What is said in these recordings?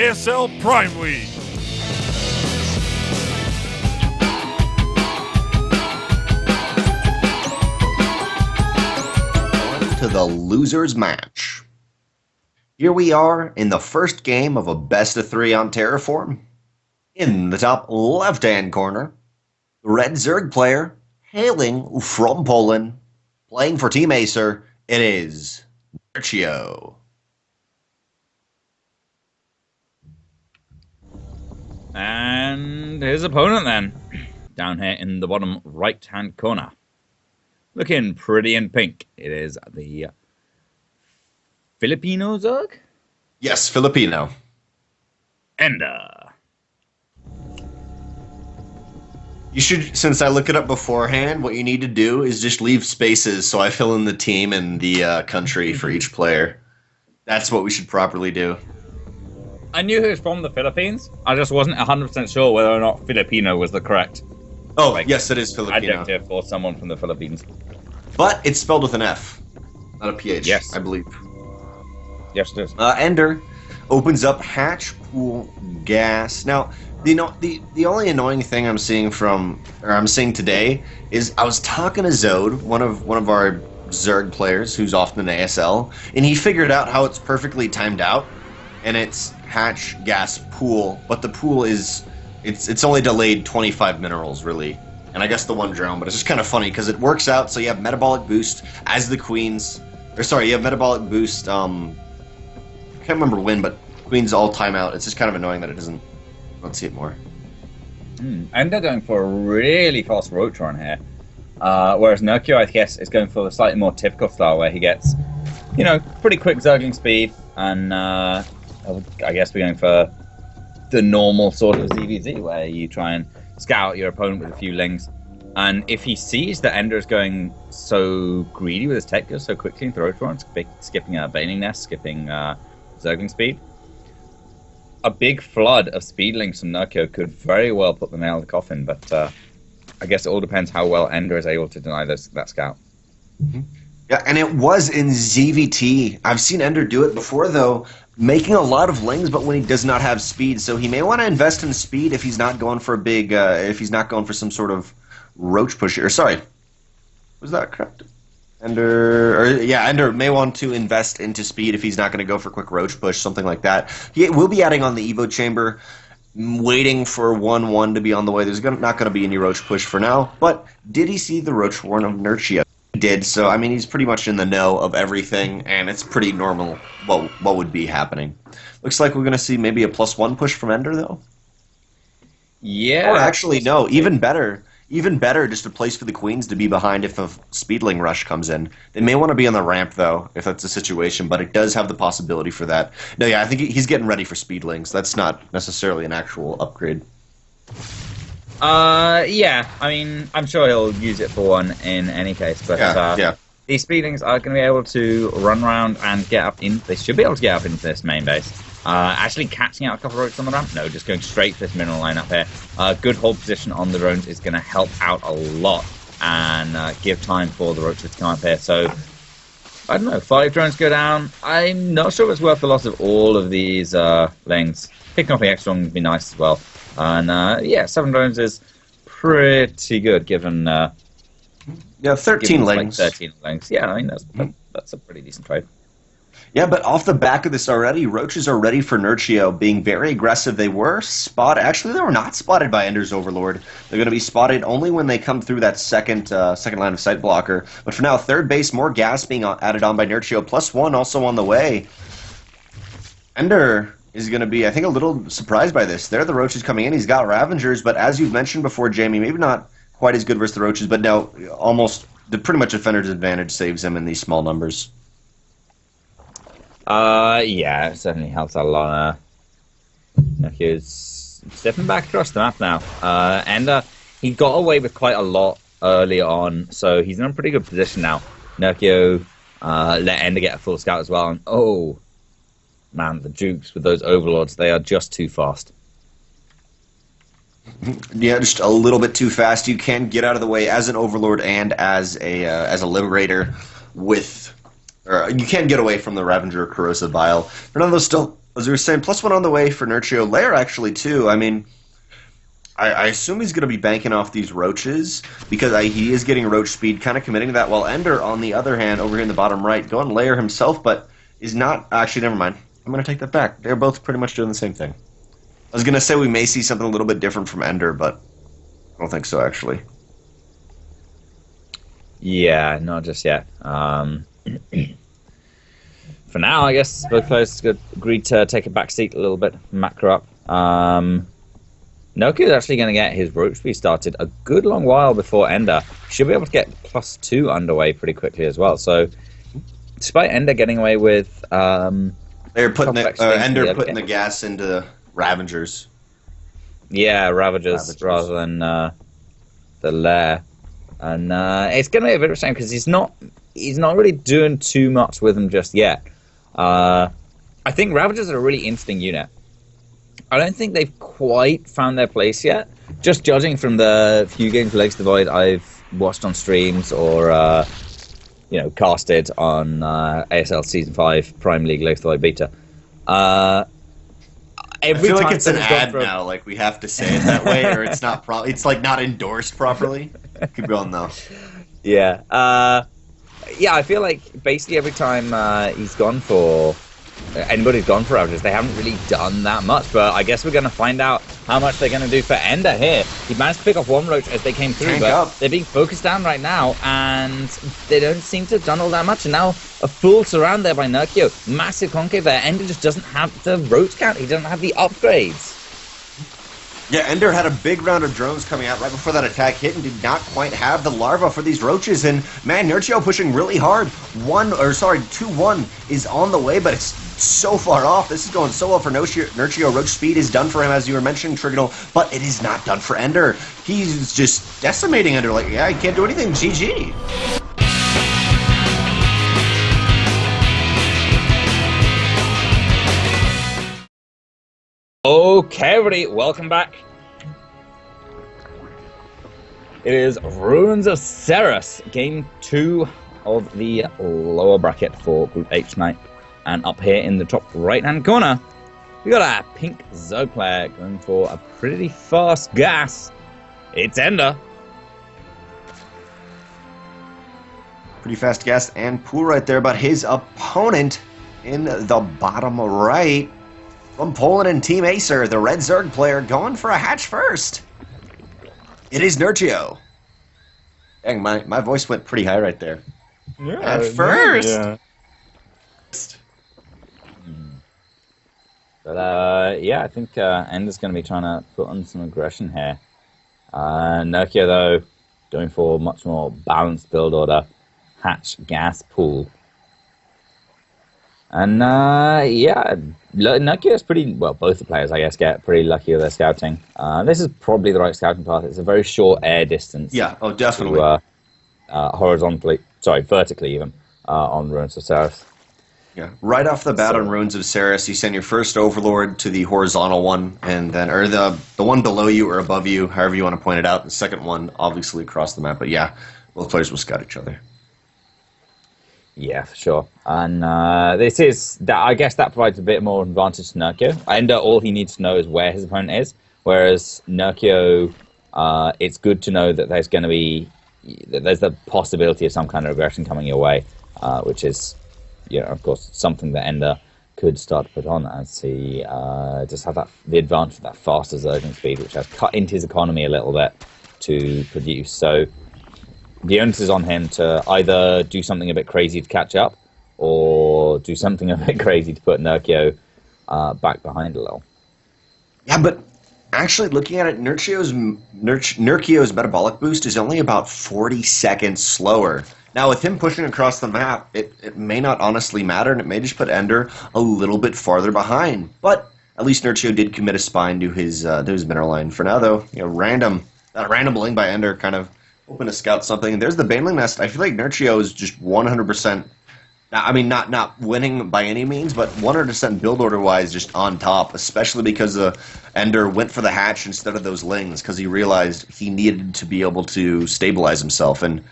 ASL Prime League. To the losers match. Here we are in the first game of a best-of-3 on Terraform. In the top left-hand corner, the red Zerg player, hailing from Poland, playing for Team Acer, it is Nerchio. And his opponent then, down here in the bottom right-hand corner. Looking pretty in pink. It is the Filipino Zerg? Yes, Filipino. EnDerr. You should, since I look it up beforehand, what you need to do is just leave spaces so I fill in the team and the country for each player. That's what we should properly do. I knew he was from the Philippines. I just wasn't 100% sure whether or not Filipino was the correct yes, it is Filipino. adjective for someone from the Philippines. But it's spelled with an F, not a PH, Yes. I believe. Yes, it is. EnDerr opens up hatch, pool, gas. Now, the only annoying thing I'm seeing today is I was talking to Zode, one of our Zerg players who's often in ASL, and he figured out how it's perfectly timed out, and it's hatch, gas, pool, but the pool is it's only delayed 25 minerals really, and I guess the one drown, but it's just kind of funny because it works out. So you have metabolic boost as the queens, you have metabolic boost. I can't remember when, but queens all time out. It's just kind of annoying that it doesn't. Let's see it more. And they're going for a really fast roach run here, whereas Nerchio, I guess, is going for the slightly more typical style where he gets, pretty quick zerging speed, and I guess we're going for the normal sort of ZvZ where you try and scout your opponent with a few lings, and if he sees that EnDerr is going so greedy with his tech, goes so quickly into roach run, skipping a Baning Nest, skipping zerging speed, a big flood of speedlings from Nerchio could very well put the nail in the coffin, but I guess it all depends how well EnDerr is able to deny that scout. Mm-hmm. Yeah, and it was in ZVT. I've seen EnDerr do it before, though, making a lot of lings, but when he does not have speed. So he may want to invest in speed if he's not going for a big, if he's not going for some sort of roach push. Or sorry, was that correct? EnDerr may want to invest into speed if he's not going to go for quick roach push, something like that. He will be adding on the Evo chamber, waiting for 1-1 to be on the way. There's not going to be any roach push for now, but did he see the roach warren of Nerchio? He did, so I mean he's pretty much in the know of everything, and it's pretty normal what would be happening. Looks like we're going to see maybe a +1 push from EnDerr, though. Yeah. Or actually, no, even better, just a place for the queens to be behind if a speedling rush comes in. They may want to be on the ramp, though, if that's the situation, but it does have the possibility for that. No, yeah, I think he's getting ready for speedlings. That's not necessarily an actual upgrade. Yeah, I mean, I'm sure he'll use it for one in any case, but these speedlings are going to be able to run around and get up in. They should be able to get up into this main base. Actually catching out a couple of roaches on the ramp? No, just going straight for this mineral line up here. Good hold position on the drones is going to help out a lot and give time for the roaches to come up here. So, I don't know, 5 drones go down. I'm not sure if it's worth the loss of all of these lings. Picking off the extra one would be nice as well. And 7 drones is pretty good given 13 lings. 13 lings. Yeah, I mean that's a pretty decent trade. Yeah, but off the back of this already, roaches are ready for Nerchio, being very aggressive. They were spotted. Actually, they were not spotted by EnDerr's Overlord. They're going to be spotted only when they come through that second line of sight blocker. But for now, third base, more gas being added on by Nerchio. +1 also on the way. EnDerr is going to be, I think, a little surprised by this. There are the roaches coming in. He's got Ravengers, but as you've mentioned before, Jamie, maybe not quite as good versus the roaches, but now almost pretty much defender's advantage saves him in these small numbers. Yeah, it certainly helps out a lot. Nerchio's stepping back across the map now. EnDerr, he got away with quite a lot early on, so he's in a pretty good position now. Nerchio let EnDerr get a full scout as well, and oh, man, the Dukes with those Overlords, they are just too fast. Yeah, just a little bit too fast. You can get out of the way as an Overlord and as a Liberator with... you can get away from the Ravager or Corrosive Bile. None of those still As we were saying, +1 on the way for Nerchio. Lair, actually, too. I mean, I assume he's going to be banking off these roaches because he is getting roach speed, kind of committing to that. While EnDerr, on the other hand, over here in the bottom right, going lair himself, but is not. Actually, never mind. I'm going to take that back. They're both pretty much doing the same thing. I was going to say we may see something a little bit different from EnDerr, but I don't think so, actually. Yeah, not just yet. For now, I guess both players agreed to take a back seat a little bit, macro up. Nerchio is actually going to get his roach speed started a good long while before EnDerr. Should be able to get +2 underway pretty quickly as well. So, despite EnDerr getting away with, they're putting EnDerr putting the gas into Ravagers. Yeah, Ravagers. Rather than the lair, and it's going to be a bit of a shame because he's not really doing too much with them just yet. I think Ravagers are a really interesting unit. I don't think they've quite found their place yet. Just judging from the few games of Legacy Void I've watched on streams or casted on ASL Season 5 Prime League Legacy Void Beta. I feel like it's an ad now. Like we have to say it that way, or it's not. It's like not endorsed properly. Keep going though. Yeah. I feel like basically every time he's gone for. Anybody's gone for Ravagers, they haven't really done that much, but I guess we're going to find out how much they're going to do for EnDerr here. He managed to pick off one roach as they came through, but they're being focused down right now, and they don't seem to have done all that much, and now a full surround there by Nerchio. Massive concave there. EnDerr just doesn't have the roach count, he doesn't have the upgrades. Yeah, EnDerr had a big round of drones coming out right before that attack hit and did not quite have the larva for these roaches. And, man, Nerchio pushing really hard. 2-1 is on the way, but it's so far off. This is going so well for Nerchio. Roach speed is done for him, as you were mentioning, Trigonal, but it is not done for EnDerr. He's just decimating EnDerr. Like, yeah, he can't do anything. GG. Okay, everybody, welcome back. It is Ruins of Ceres, game 2 of the lower bracket for Group H tonight. And up here in the top right-hand corner, we got a pink Zerg player going for a pretty fast gas. It's EnDerr. Pretty fast gas and pool right there, but his opponent in the bottom right. From Poland and Team Acer, the red Zerg player going for a hatch first. It is Nerchio. Dang, my voice went pretty high right there. Yeah, at first. Yeah. But I think EnDerr's going to be trying to put on some aggression here. Nerchio, though, going for much more balanced build order. Hatch, gas, pool. And Nerchio is pretty, well, both the players, I guess, get pretty lucky with their scouting. This is probably the right scouting path. It's a very short air distance. Yeah, oh, definitely. To, vertically even, on Ruins of Ceres. Yeah, right off the bat on Ruins of Ceres, you send your first Overlord to the horizontal one, and then, or the one below you or above you, however you want to point it out. The second one, obviously, across the map. But yeah, both players will scout each other. Yeah, for sure. And this is that. I guess that provides a bit more advantage to Nerchio. EnDerr, all he needs to know is where his opponent is. Whereas Nerchio, it's good to know that there's going to be there's the possibility of some kind of aggression coming your way, which is, of course, something that EnDerr could start to put on as he just have the advantage of that faster Zerging speed, which has cut into his economy a little bit to produce. So the onus is on him to either do something a bit crazy to catch up, or do something a bit crazy to put Nerchio back behind a little. Yeah, but actually looking at it, Nerchio's metabolic boost is only about 40 seconds slower. Now, with him pushing across the map, it may not honestly matter, and it may just put EnDerr a little bit farther behind. But at least Nerchio did commit a spine to his mineral line. For now, though, random bling by EnDerr kind of hoping to scout something. There's the Baneling Nest. I feel like Nerchio is just 100%. I mean, not winning by any means, but 100% build order-wise just on top, especially because EnDerr went for the hatch instead of those lings, because he realized he needed to be able to stabilize himself, and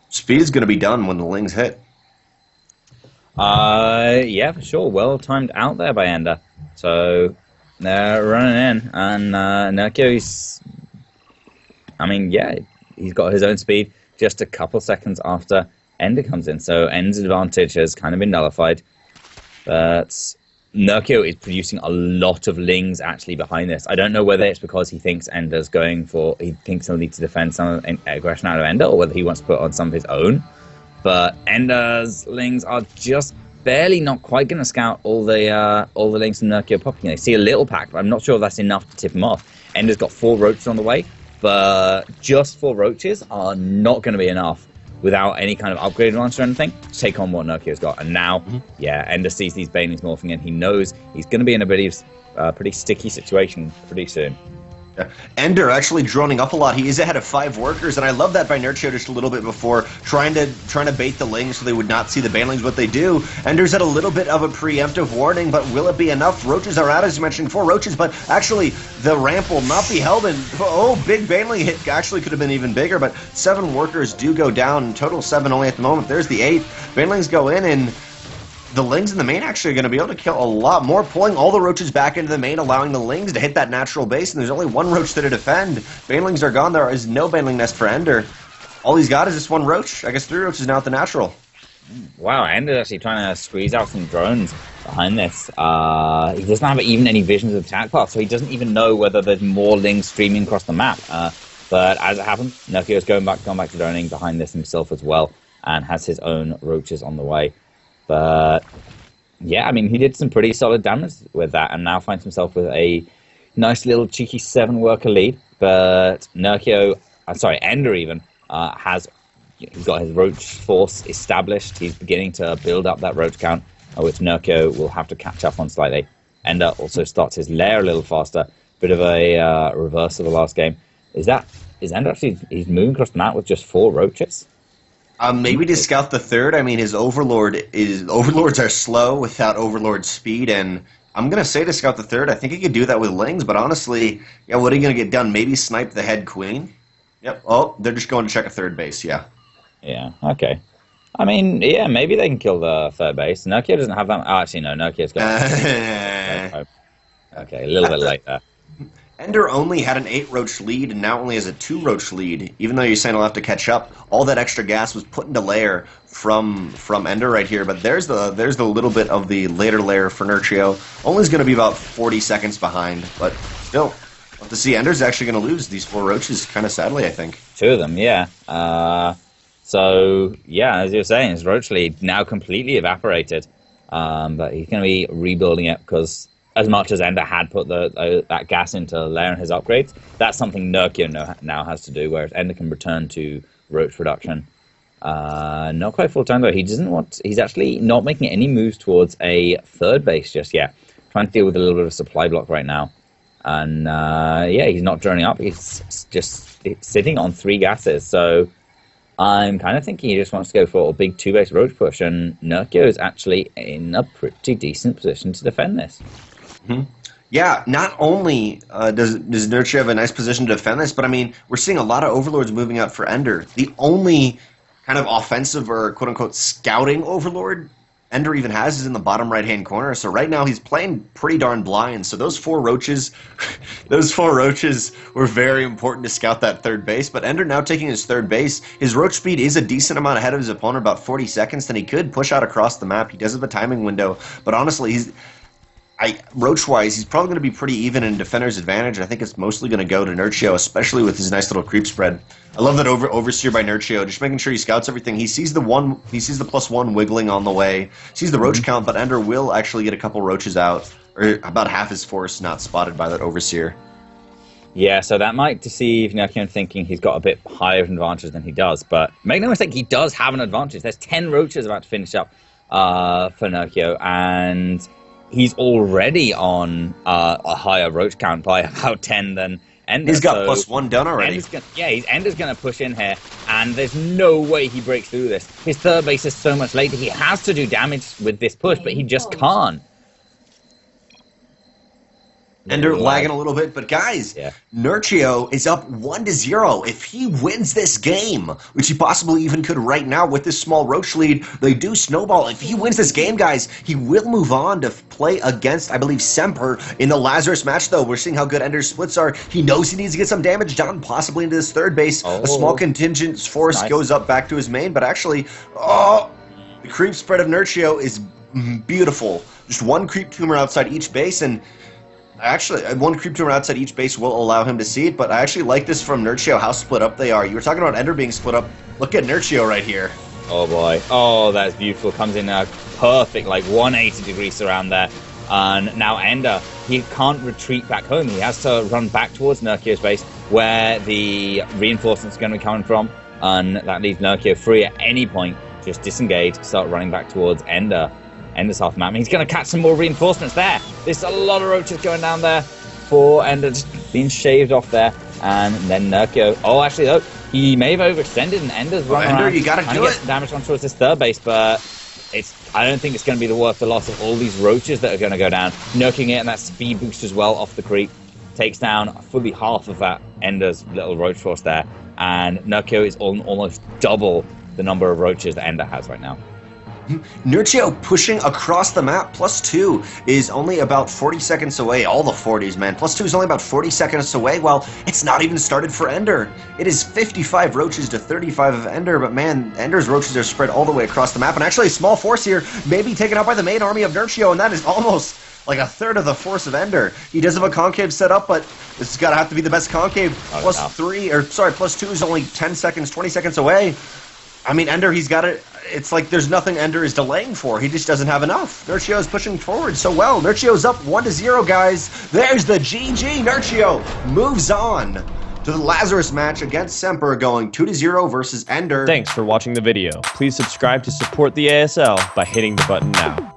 speed is going to be done when the lings hit. Yeah, for sure. Well timed out there by EnDerr. So they're running in, and Nerchio, I mean, yeah, he's got his own speed just a couple seconds after EnDerr comes in. So EnDerr's advantage has kind of been nullified. But Nerchio is producing a lot of lings actually behind this. I don't know whether it's because he thinks EnDerr's he thinks he'll need to defend some aggression out of EnDerr, or whether he wants to put on some of his own. But EnDerr's lings are just barely, not quite going to scout all the lings from Nerchio popping. They see a little pack, but I'm not sure if that's enough to tip him off. EnDerr's got 4 roaches on the way, but just 4 roaches are not going to be enough without any kind of upgrade launcher or anything to take on what Nerchio's got. And now, yeah, EnDerr sees these banelings morphing in. He knows he's going to be in a pretty sticky situation pretty soon. Yeah. EnDerr actually droning up a lot. He is ahead of 5 workers, and I love that by Nerchio just a little bit before, trying to bait the lings so they would not see the banelings. What they do, EnDerr's at a little bit of a preemptive warning, but will it be enough? Roaches are out, as you mentioned, 4 roaches, but actually the ramp will not be held. And oh, big baneling hit actually could have been even bigger, but 7 workers do go down. Total 7 only at the moment. There's the 8th. Banelings go in, and the lings in the main actually are going to be able to kill a lot more, pulling all the roaches back into the main, allowing the lings to hit that natural base, and there's only 1 roach there to defend. Banelings are gone. There is no baneling nest for EnDerr. All he's got is this 1 roach. I guess 3 roaches now at the natural. Wow, EnDerr's actually trying to squeeze out some drones behind this. He doesn't have even any visions of attack path, so he doesn't even know whether there's more lings streaming across the map. But as it happens, Nerchio's gone back to droning behind this himself as well, and has his own roaches on the way. But yeah, I mean, he did some pretty solid damage with that, and now finds himself with a nice little cheeky 7-worker lead. But EnDerr even he's got his roach force established. He's beginning to build up that roach count, which Nerchio will have to catch up on slightly. EnDerr also starts his lair a little faster. Bit of a reverse of the last game. Is EnDerr actually he's moving across the map with just 4 roaches? Maybe to scout the 3rd. I mean, his overlords are slow without overlord speed, and I'm gonna say to scout the 3rd. I think he could do that with lings, but honestly, yeah, what are you gonna get done? Maybe snipe the head queen. Yep. Oh, they're just going to check a 3rd base. Yeah. Yeah. Okay. I mean, yeah, maybe they can kill the 3rd base. Nerchio doesn't have that. Oh, actually, no. Nerchio's got. Okay, a little bit late there. EnDerr only had an 8 roach lead, and now only has a 2 roach lead. Even though you're saying he'll have to catch up, all that extra gas was put into lair from EnDerr right here. But there's the little bit of the later lair for Nerchio. Only's going to be about 40 seconds behind, but still, we'll have to see. EnDerr's actually going to lose these 4 roaches, kind of sadly, I think. 2 of them, yeah. So yeah, as you're saying, his roach lead now completely evaporated. But he's going to be rebuilding it because, as much as EnDerr had put that gas into layering his upgrades, that's something Nerchio now has to do, whereas EnDerr can return to roach production. Not quite full time though. He's actually not making any moves towards a 3rd base just yet. Trying to deal with a little bit of supply block right now. And yeah, he's not droning up. He's just sitting on 3 gases. So I'm kind of thinking he just wants to go for a big 2-base roach push, and Nerchio is actually in a pretty decent position to defend this. Mm-hmm. Yeah, not only does Nerchio have a nice position to defend this, but I mean, we're seeing a lot of overlords moving out for EnDerr. The only kind of offensive or quote-unquote scouting overlord EnDerr even has is in the bottom right-hand corner. So right now he's playing pretty darn blind. So those 4 roaches, were very important to scout that 3rd base. But EnDerr now taking his 3rd base. His roach speed is a decent amount ahead of his opponent, about 40 seconds. Then he could push out across the map. He does have a timing window. But honestly, roach-wise, he's probably going to be pretty even in defender's advantage. I think it's mostly going to go to Nerchio, especially with his nice little creep spread. I love that oversteer by Nerchio, just making sure he scouts everything. He sees the +1 wiggling on the way, sees the roach count, but EnDerr will actually get a couple roaches out, or about half his force not spotted by that overseer. Yeah, so that might deceive Nerchio thinking he's got a bit higher of an advantage than he does, but make no mistake, he does have an advantage. There's 10 roaches about to finish up for Nerchio, and he's already on a higher roach count by about 10 than EnDerr. He's got +1 done already. EnDerr's going to push in here, and there's no way he breaks through this. His 3rd base is so much later. He has to do damage with this push, but he just can't. EnDerr lagging a little bit, but guys, Nerchio is up 1-0. If he wins this game, which he possibly even could right now with this small Roach lead, they do snowball. If he wins this game, guys, he will move on to play against, I believe, Semper in the Lazarus match, though. We're seeing how good EnDerr's splits are. He knows he needs to get some damage done, possibly into this third base. A small contingent force goes up back to his main, but actually, the creep spread of Nerchio is beautiful. Just one creep tumor outside each base, and actually, one creep tumor outside each base will allow him to see it, but I actually like this from Nerchio, how split up they are. You were talking about EnDerr being split up. Look at Nerchio right here. Oh boy. Oh, that's beautiful. Comes in a perfect, like 180-degree surround there. And now EnDerr, he can't retreat back home. He has to run back towards Nerchio's base, where the reinforcements are going to be coming from. And that leaves Nerchio free at any point. Just disengage, start running back towards EnDerr. EnDerr's half map. He's going to catch some more reinforcements there. There's a lot of roaches going down there for EnDerr, just being shaved off there. And then Nerchio. Oh, actually, though, he may have overextended, and EnDerr's running around. You got to do it. Damage on towards this third base, but I don't think it's going to be worth the loss of all these roaches that are going to go down. Nerking it, and that speed boost as well off the creep takes down fully half of that EnDerr's little roach force there. And Nerchio is almost double the number of roaches that EnDerr has right now. Nerchio pushing across the map. +2 is only about 40 seconds away. All the 40s, man. +2 is only about 40 seconds away. Well, it's not even started for EnDerr. It is 55 roaches to 35 of EnDerr, but man, EnDerr's roaches are spread all the way across the map. And actually, a small force here may be taken out by the main army of Nerchio, and that is almost like a third of the force of EnDerr. He does have a concave set up, but this has got to have to be the best concave. +2 is only 10 seconds, 20 seconds away. I mean, EnDerr, he's got it. It's like there's nothing EnDerr is delaying for. He just doesn't have enough. Nerchio is pushing forward so well. Nerchio's up 1-0, guys. There's the GG. Nerchio moves on to the Lazarus match against Semper, going 2-0 versus EnDerr. Thanks for watching the video. Please subscribe to support the ASL by hitting the button now.